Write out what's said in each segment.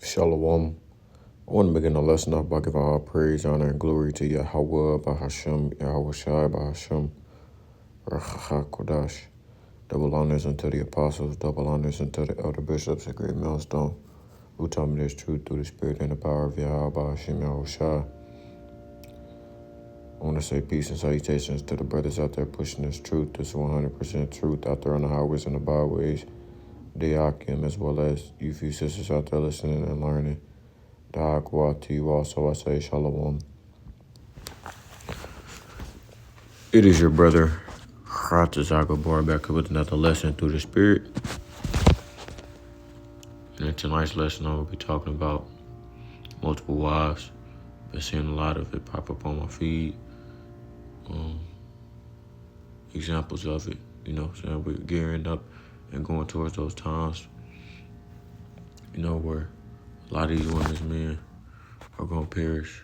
Shalom. I want to begin the lesson off by giving all praise, honor, and glory to Yahweh, Bahashem, Yahweh Shai, Bahashem, Rachacha Kodash. Double honors unto the apostles, double honors unto the elder bishops, a great millstone, who taught me this truth through the spirit and the power of Yahweh, Bahashem, Yahweh Shai. I want to say peace and salutations to the brothers out there pushing this truth, this 100% truth out there on the highways and the byways, the Akim, as well as you few sisters out there listening and learning. To you also I say shalom. It is your brother Ratazagabar back with another lesson through the spirit. And in tonight's lesson I will be talking about multiple wives. Been seeing a lot of it pop up on my feed. Examples of it, so we're gearing up and going towards those times, where a lot of these women's men are going to perish,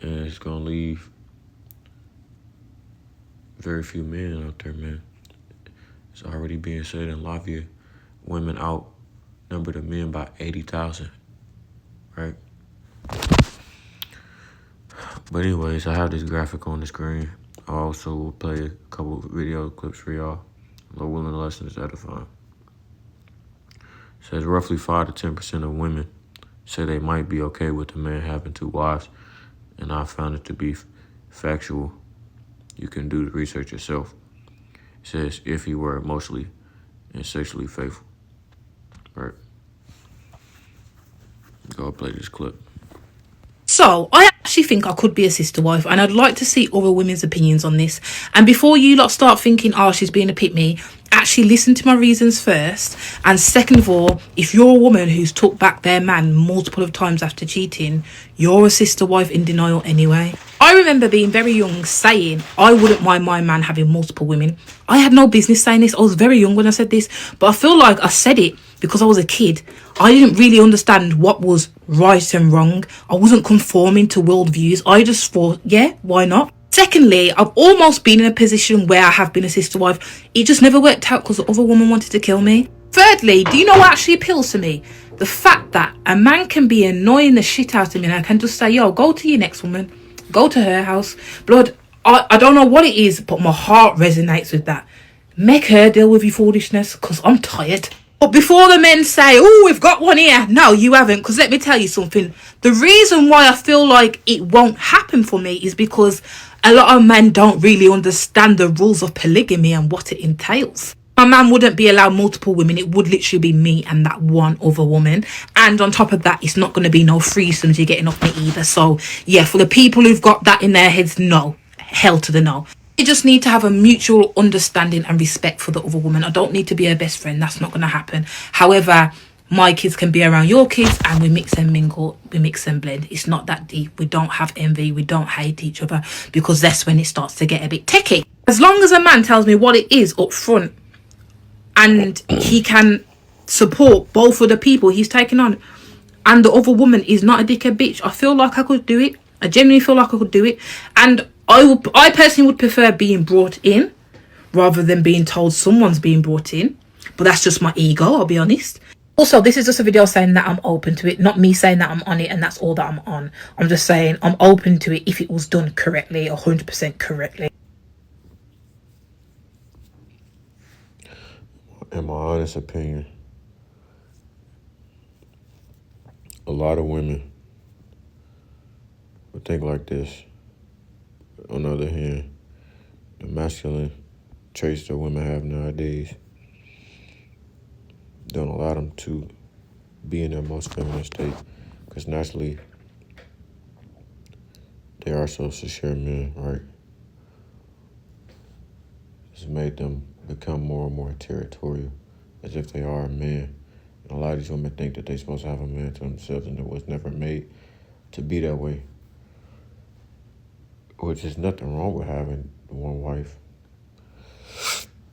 and it's going to leave very few men out there, man. It's already being said in Lavia, women outnumber the men by 80,000, right? But anyways, I have this graphic on the screen. I also will play a couple of video clips for y'all. Lord willing, the lesson is edifying. It says roughly 5 to 10% of women say they might be okay with a man having 2 wives, and I found it to be factual. You can do the research yourself. It says if he were emotionally and sexually faithful. Right. Go play this clip. So, I actually think I could be a sister wife, and I'd like to see other women's opinions on this. And before you lot start thinking, oh, she's being a pick me, actually listen to my reasons first. And second of all, if you're a woman who's took back their man multiple of times after cheating, you're a sister wife in denial anyway. I remember being very young saying I wouldn't mind my man having multiple women. I had no business saying this. I was very young when I said this, but I feel like I said it because I was a kid. I didn't really understand what was right and wrong. I wasn't conforming to worldviews. I just thought, yeah, why not? Secondly, I've almost been in a position where I have been a sister wife. It just never worked out because the other woman wanted to kill me. Thirdly, do you know what actually appeals to me? The fact that a man can be annoying the shit out of me and I can just say, yo, go to your next woman. Go to her house. Blood, I don't know what it is, but my heart resonates with that. Make her deal with your foolishness because I'm tired. But before the men say, oh, we've got one here. No, you haven't. Because let me tell you something. The reason why I feel like it won't happen for me is because a lot of men don't really understand the rules of polygamy and what it entails. My man wouldn't be allowed multiple women. It would literally be me and that one other woman. And on top of that, it's not going to be no threesomes you're getting off me either. So, yeah, for the people who've got that in their heads, no. Hell to the no. You just need to have a mutual understanding and respect for the other woman. I don't need to be her best friend. That's not going to happen. However, my kids can be around your kids and we mix and mingle, we mix and blend. It's not that deep. We don't have envy. We don't hate each other because that's when it starts to get a bit techie. As long as a man tells me what it is up front and he can support both of the people he's taking on and the other woman is not a dickhead bitch, I feel like I could do it. I genuinely feel like I could do it. And I personally would prefer being brought in rather than being told someone's being brought in. But that's just my ego, I'll be honest. Also, this is just a video saying that I'm open to it. Not me saying that I'm on it and that's all that I'm on. I'm just saying I'm open to it if it was done correctly, 100% correctly. In my honest opinion, a lot of women would think like this. On the other hand, the masculine traits that women have nowadays don't allow them to be in their most feminine state because naturally they are social men, right? It's made them become more and more territorial as if they are a man. And a lot of these women think that they're supposed to have a man to themselves and it was never made to be that way. Which is nothing wrong with having one wife.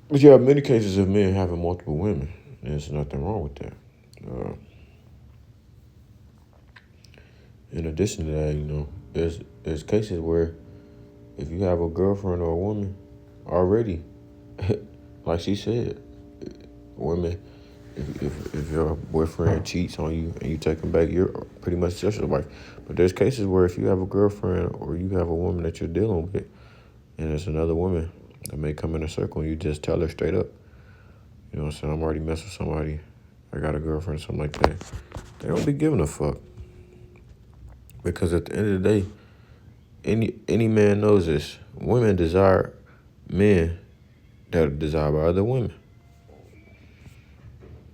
But you have many cases of men having multiple women. There's nothing wrong with that. In addition to that, there's cases where if you have a girlfriend or a woman already, like she said, women If your boyfriend cheats on you and you take him back, you're pretty much just your wife. But there's cases where if you have a girlfriend or you have a woman that you're dealing with, and there's another woman that may come in a circle, and you just tell her straight up, you know what I'm saying, I'm already messing with somebody, I got a girlfriend, something like that. They don't be giving a fuck. Because at the end of the day, any man knows this. Women desire men that are desired by other women.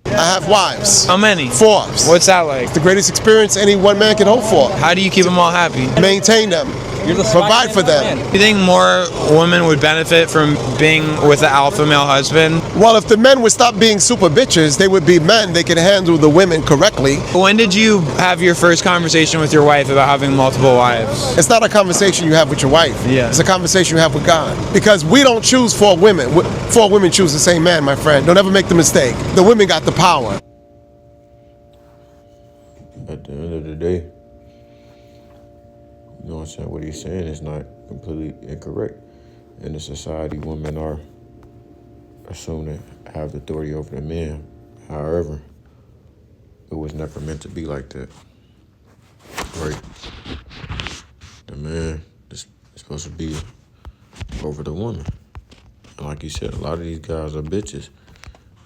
I have wives. How many? 4. What's that like? The greatest experience any one man can hope for. How do you keep them all happy? Maintain them. Provide for them. Do you think more women would benefit from being with an alpha male husband? Well, if the men would stop being super bitches, they would be men. They could handle the women correctly. When did you have your first conversation with your wife about having multiple wives? It's not a conversation you have with your wife. Yeah. It's a conversation you have with God. Because we don't choose 4 women. 4 women choose the same man, my friend. Don't ever make the mistake. The women got the power. At the end of the day, you know what I'm saying, what he's saying is not completely incorrect. In the society, women are assumed to have the authority over the men. However, it was never meant to be like that. Right? The man is supposed to be over the woman. And like you said, a lot of these guys are bitches.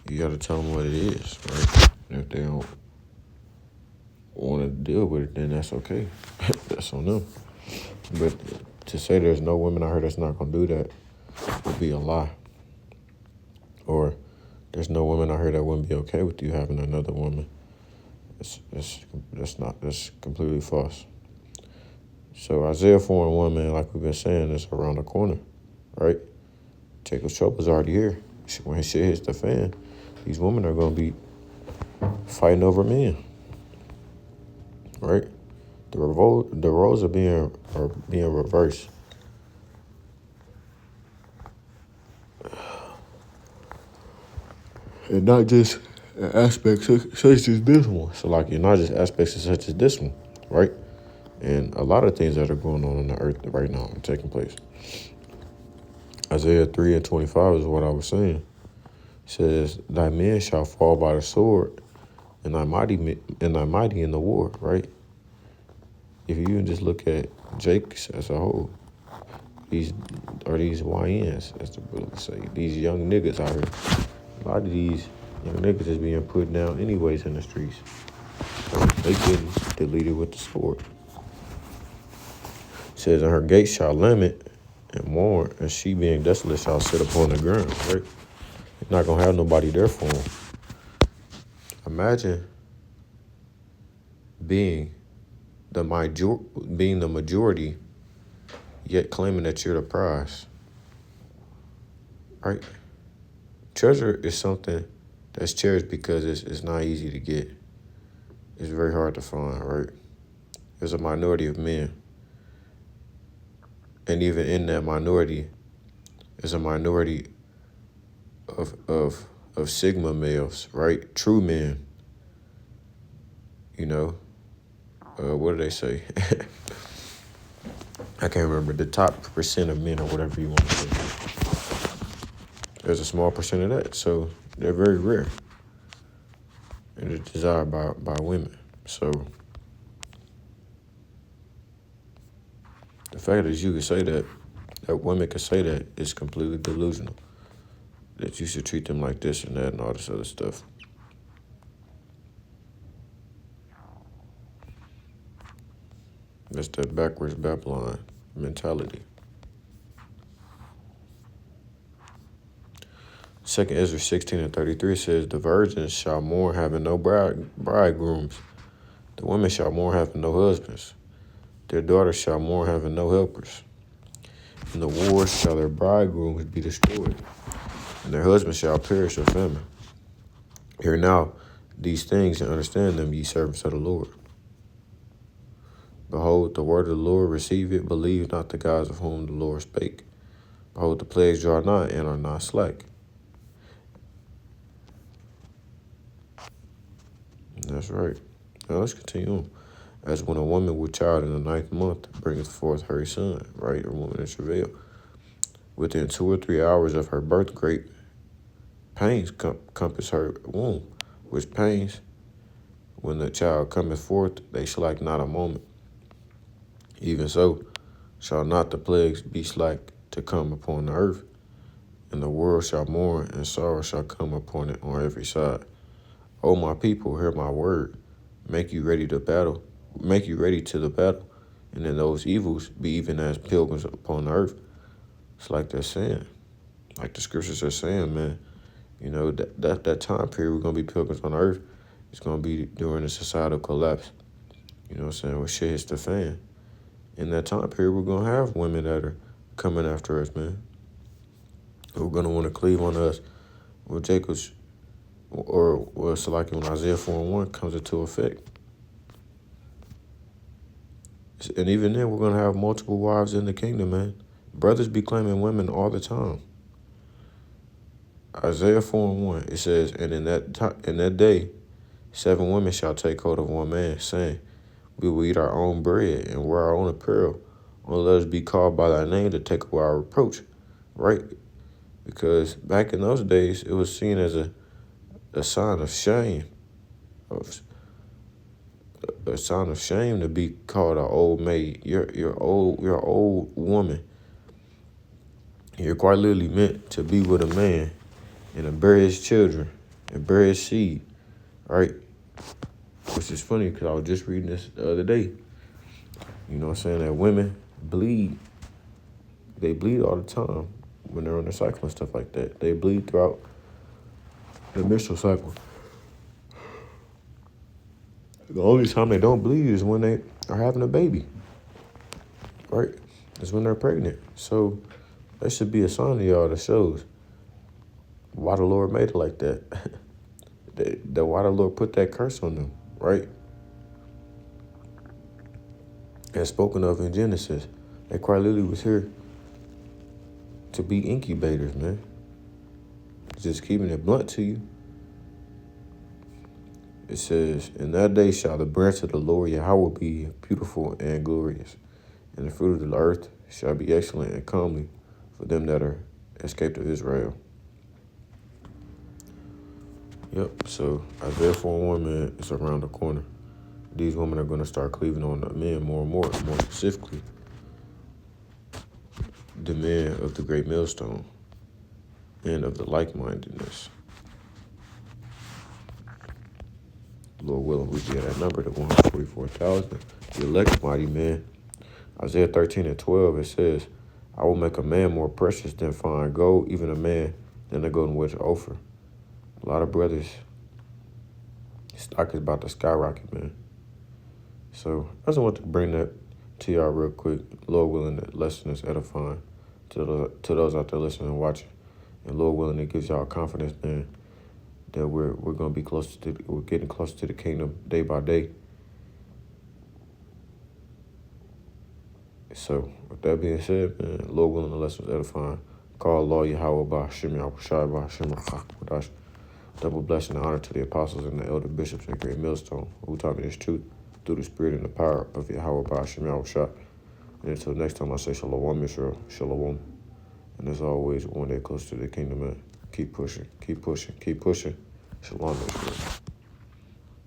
You gotta tell them what it is, right? And if they don't want to deal with it, then that's okay. That's on them. But to say there's no women out here that's not gonna do that would be a lie. Or there's no woman out here that wouldn't be okay with you having another woman. That's completely false. So Isaiah 4:1, man, like we've been saying, is around the corner, right? Jacob's trouble's already here. When shit hits the fan, these women are gonna be fighting over men, right? The roles are being reversed. And not just aspects such as this one. So like, not just aspects such as this one, right? And a lot of things that are going on the earth right now are taking place. Isaiah 3:25 is what I was saying. It says, thy men shall fall by the sword, and thy mighty in the war, right? If you even just look at Jake as a whole, these YNs, as the brothers say, these young niggas out here. A lot of these young niggas is being put down anyways in the streets. They getting deleted with the sword. It says, and her gates shall lament and mourn, and she being desolate shall sit upon the ground, right? You're not gonna have nobody there for them. Imagine being the majority, yet claiming that you're the prize, right? Treasure is something that's cherished because it's not easy to get. It's very hard to find, right? There's a minority of men. And even in that minority, there's a minority of Sigma males, right? True men. You know, what do they say? I can't remember. The top percent of men or whatever you want to say. There's a small percent of that, so they're very rare. And they're desired by women. So the fact that you can say that women can say that is completely delusional. That you should treat them like this and that and all this other stuff. That's that backwards Babylon mentality. 2 Ezra 16:33 says, the virgins shall mourn having no bridegrooms. The women shall mourn having no husbands. Their daughters shall mourn having no helpers. In the wars shall their bridegrooms be destroyed, and their husbands shall perish of famine. Hear now these things and understand them, ye servants of the Lord. Behold, the word of the Lord, receive it, believe not the gods of whom the Lord spake. Behold, the plagues draw nigh and are not slack. That's right. Now let's continue on. As when a woman with child in the 9th month bringeth forth her son, right? A woman in travail. Within 2 or 3 hours of her birth, great pains compass her womb. which pains, when the child cometh forth, they slack not a moment. Even so, shall not the plagues be slack to come upon the earth, and the world shall mourn, and sorrow shall come upon it on every side. O my people, hear my word. Make you ready to battle. Make you ready to the battle. And in those evils, be even as pilgrims upon the earth. It's like they're saying, like the scriptures are saying, man. You know, that time period we're going to be pilgrims on earth. It's going to be during the societal collapse. You know what I'm saying? When shit hits the fan. In that time period, we're going to have women that are coming after us, man. We're going to want to cleave on us. Well, Jacob's, or it's like when Isaiah 4:1 comes into effect. And even then, we're going to have multiple wives in the kingdom, man. Brothers be claiming women all the time. Isaiah 4:1, it says, and in that day, 7 women shall take hold of one man, saying, we will eat our own bread and wear our own apparel, only let us be called by thy name to take away our reproach. Right? Because back in those days, it was seen as a sign of shame, a sign of shame to be called an old maid. You're old woman. You're quite literally meant to be with a man and to bear his children and bear his seed, right? Which is funny because I was just reading this the other day. You know what I'm saying? That women bleed. They bleed all the time when they're on their cycle and stuff like that. They bleed throughout the menstrual cycle. The only time they don't bleed is when they are having a baby, right? It's when they're pregnant. So that should be a sign to y'all that shows why the Lord made it like that. Why the Lord put that curse on them, right? As spoken of in Genesis, that quite literally was here to be incubators, man. Just keeping it blunt to you. It says, in that day shall the branch of the Lord Yahweh be beautiful and glorious, and the fruit of the earth shall be excellent and comely for them that are escaped of Israel. Yep, so Isaiah 4:1, man, it's around the corner. These women are going to start cleaving on the men more and more specifically the men of the great millstone and of the like-mindedness. Lord willing, we get that number to 144,000. The elect mighty man. Isaiah 13:12, it says, I will make a man more precious than fine gold, even a man than the golden wedge of Ophir. A lot of brothers, stock is about to skyrocket, man. So I just want to bring that to y'all real quick. Lord willing, that lesson is edifying to those out there listening and watching. And Lord willing, it gives y'all confidence, man, that we're going to be we're getting closer to the kingdom day by day. So with that being said, man, Lord willing, the lesson is edifying. Call Lord Yahweh by Hashem Yahushai by Hashem Rachach. Double blessing and honor to the apostles and the elder bishops and great millstone who taught me this truth through the spirit and the power of Yahweh by Hashem Yahushai. And until next time, I say Shalom Yisrael, Shalom. And as always, one day closer to the kingdom, man. Keep pushing, keep pushing, keep pushing. Shalom Yisrael.